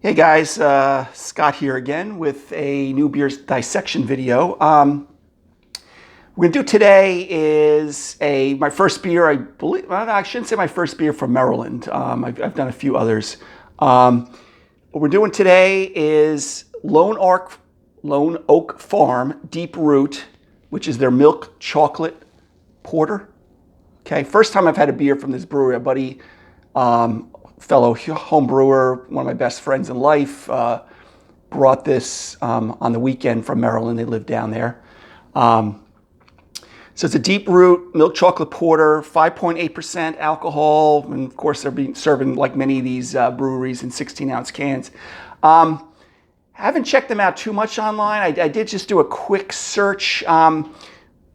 Hey guys, Scott here again with a new beer dissection video. We're gonna do today is my first beer. I believe, well, I shouldn't say my first beer from Maryland. I've done a few others. What we're doing today is Lone Oak Farm Deep Root, which is their milk chocolate porter. Okay, first time I've had a beer from this brewery. A buddy, fellow home brewer, one of my best friends in life, brought this on the weekend from Maryland. They live down there. So it's a deep root milk chocolate porter, 5.8% alcohol, and of course they're serving like many of these breweries in 16-ounce cans. Haven't checked them out too much online. I did just do a quick search.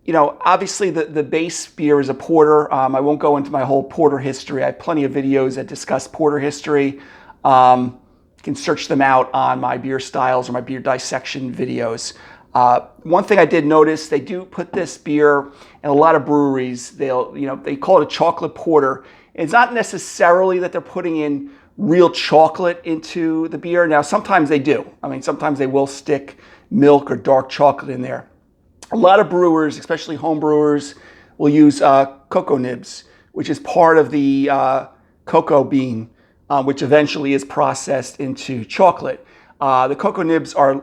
Obviously the base beer is a porter. I won't go into my whole porter history. I have plenty of videos that discuss porter history. You can search them out on my beer styles or my beer dissection videos. One thing I did notice, they do put this beer in a lot of breweries. They call it a chocolate porter. It's not necessarily that they're putting in real chocolate into the beer. Now, sometimes they do. I mean, sometimes they will stick milk or dark chocolate in there. A lot of brewers, especially home brewers, will use cocoa nibs, which is part of the cocoa bean, which eventually is processed into chocolate. The cocoa nibs are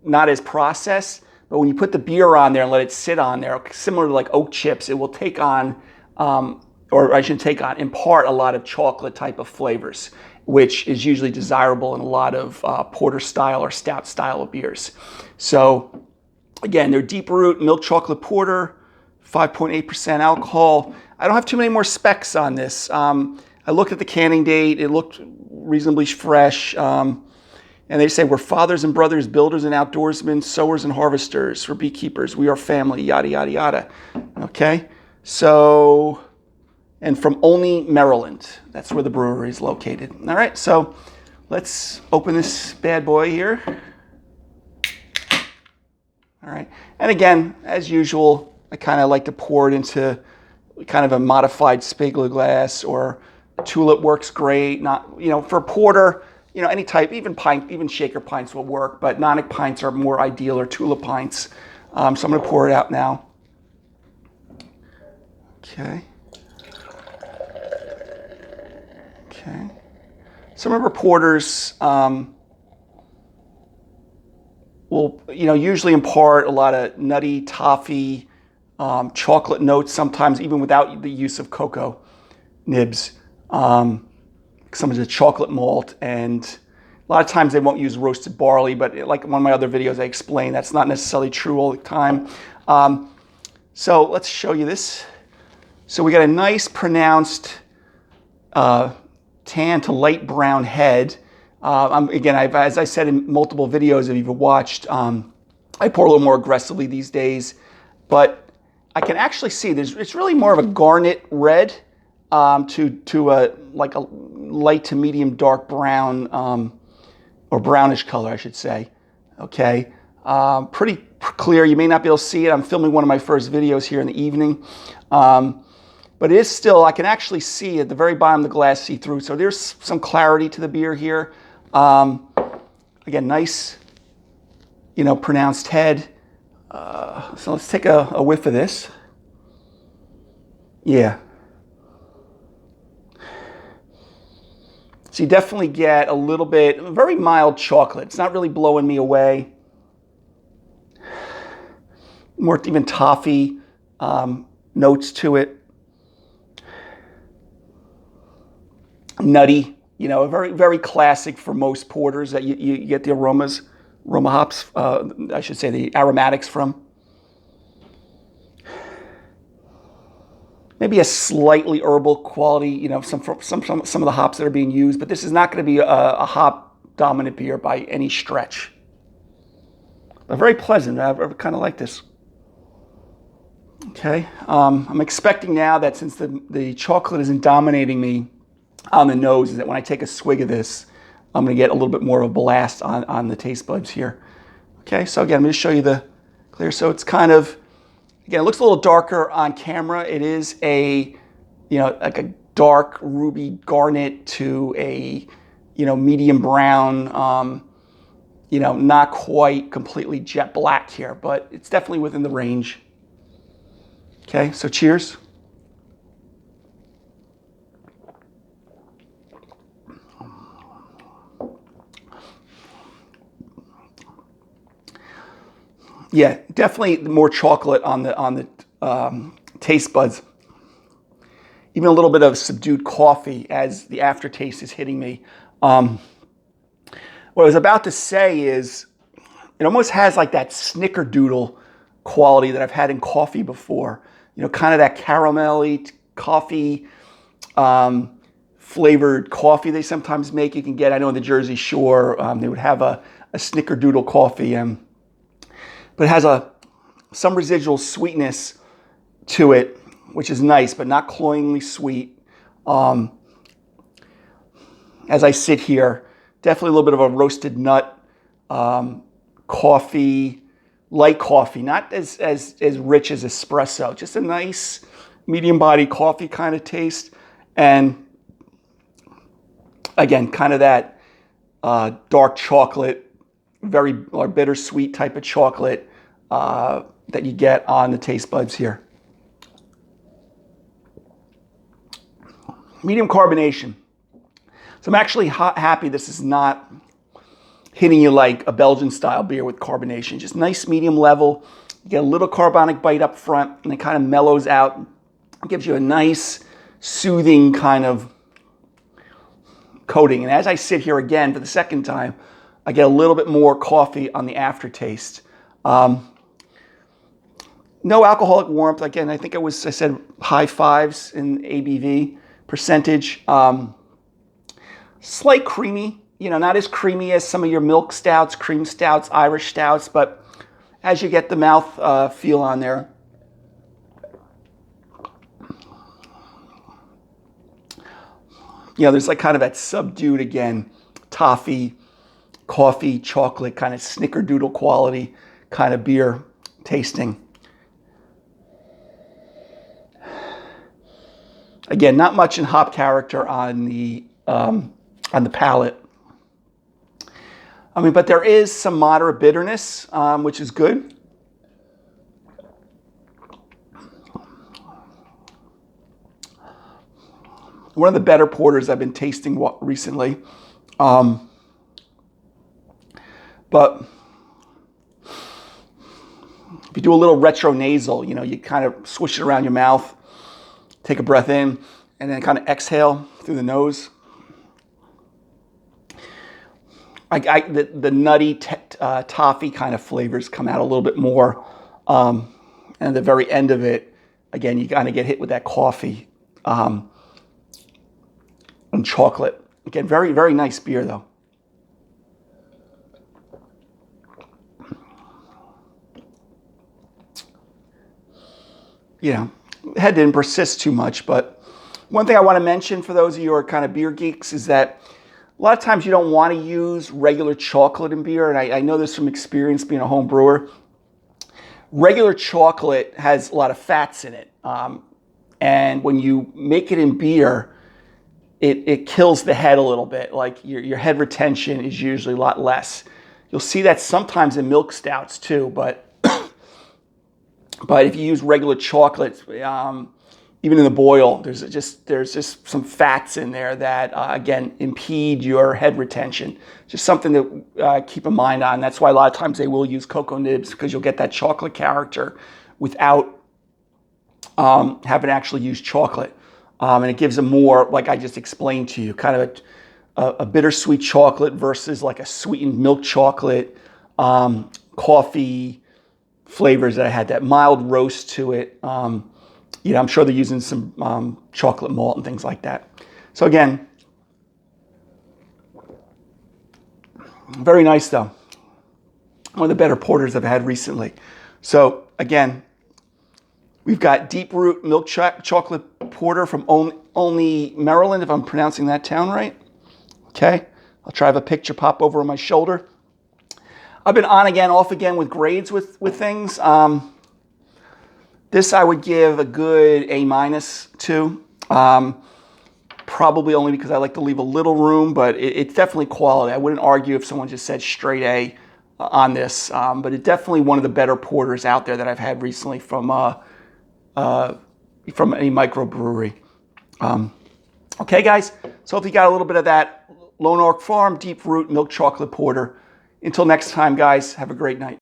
not as processed, but when you put the beer on there and let it sit on there, similar to like oak chips, it will take on, impart a lot of chocolate type of flavors, which is usually desirable in a lot of porter style or stout style of beers. So again, they're deep root milk chocolate porter, 5.8% alcohol. I don't have too many more specs on this. I looked at the canning date. It looked reasonably fresh. And they say, we're fathers and brothers, builders and outdoorsmen, sowers and harvesters, we're beekeepers, we are family, yada, yada, yada. Okay? So, and from Olney, Maryland. That's where the brewery is located. All right, so let's open this bad boy here. All right, and again, as usual, I kind of like to pour it into kind of a modified Spiegler glass, or tulip works great. Not, for a porter, any type, even pint, even shaker pints will work, but nonic pints are more ideal, or tulip pints. So I'm going to pour it out now. Okay. Okay. Some of our porters will, usually impart a lot of nutty, toffee, chocolate notes, sometimes even without the use of cocoa nibs. Some of the chocolate malt, and a lot of times they won't use roasted barley, but like one of my other videos I explained, that's not necessarily true all the time. So let's show you this. So we got a nice pronounced tan to light brown head. Again, as I said in multiple videos, if you've watched, I pour a little more aggressively these days, but I can actually see it's really more of a garnet red to a light to medium dark brown, or brownish color, I should say. Okay, pretty clear. You may not be able to see it. I'm filming one of my first videos here in the evening. But it is still, I can actually see at the very bottom of the glass, see through. So there's some clarity to the beer here. Again, nice, pronounced head. So let's take a whiff of this. Yeah. So you definitely get a little bit, very mild chocolate. It's not really blowing me away. More even toffee notes to it. Nutty, very, very classic for most porters that you get the aroma hops, I should say the aromatics from. Maybe a slightly herbal quality, some of the hops that are being used, but this is not going to be a hop dominant beer by any stretch. But very pleasant. I kind of like this. Okay, I'm expecting now that since the chocolate isn't dominating me on the nose, is that when I take a swig of this, I'm going to get a little bit more of a blast on the taste buds here. Okay, so again, I'm going to show you the clear. So it's kind of, again, it looks a little darker on camera. It is like a dark ruby garnet to a, medium brown, not quite completely jet black here, but it's definitely within the range. Okay, so cheers. Yeah, definitely more chocolate on the taste buds. Even a little bit of subdued coffee as the aftertaste is hitting me. What I was about to say is it almost has like that snickerdoodle quality that I've had in coffee before. Kind of that caramelly coffee, flavored coffee they sometimes make. You can get, I know in the Jersey Shore, they would have a snickerdoodle coffee. But it has some residual sweetness to it, which is nice, but not cloyingly sweet. As I sit here, definitely a little bit of a roasted nut coffee, light coffee, not as rich as espresso, just a nice medium body coffee kind of taste. And again, kind of that dark chocolate, very bittersweet type of chocolate that you get on the taste buds here. Medium carbonation. So I'm actually happy this is not hitting you like a Belgian style beer with carbonation. Just nice medium level. You get a little carbonic bite up front and it kind of mellows out. It gives you a nice soothing kind of coating. And as I sit here again for the second time, I get a little bit more coffee on the aftertaste. No alcoholic warmth. Again, I think I said high fives in ABV percentage. Slight creamy, not as creamy as some of your milk stouts, cream stouts, Irish stouts, but as you get the mouth feel on there. There's like kind of that subdued, again, toffee, coffee, chocolate, kind of snickerdoodle quality kind of beer tasting. Again, not much in hop character on the palate. But there is some moderate bitterness, which is good. One of the better porters I've been tasting recently. But if you do a little retronasal, you kind of swish it around your mouth, take a breath in, and then kind of exhale through the nose. The nutty toffee kind of flavors come out a little bit more. And at the very end of it, again, you kind of get hit with that coffee and chocolate. Again, very, very nice beer, though. Head didn't persist too much, but one thing I want to mention for those of you who are kind of beer geeks is that a lot of times you don't want to use regular chocolate in beer, and I know this from experience being a home brewer. Regular chocolate has a lot of fats in it, and when you make it in beer, it kills the head a little bit. Like your head retention is usually a lot less. You'll see that sometimes in milk stouts too, but if you use regular chocolate, even in the boil, there's just some fats in there that again impede your head retention. Just something to keep in mind on. That's why a lot of times they will use cocoa nibs, because you'll get that chocolate character without having to actually use chocolate, and it gives a more, like I just explained to you, kind of a bittersweet chocolate versus like a sweetened milk chocolate, coffee flavors that I had, that mild roast to it. I'm sure they're using some chocolate malt and things like that. So again, very nice though. One of the better porters I've had recently. So again, we've got Deep Root Milk Chocolate Porter from Olney, Maryland, if I'm pronouncing that town right. Okay, I'll try to have a picture pop over on my shoulder. I've been on again, off again with grades with things. This I would give a good A- to. probably only because I like to leave a little room, but it's definitely quality. I wouldn't argue if someone just said straight A on this, but it's definitely one of the better porters out there that I've had recently from any microbrewery. Okay, guys, so if you got a little bit of that Lone Oak Farm Deep Root Milk Chocolate Porter. Until next time, guys, have a great night.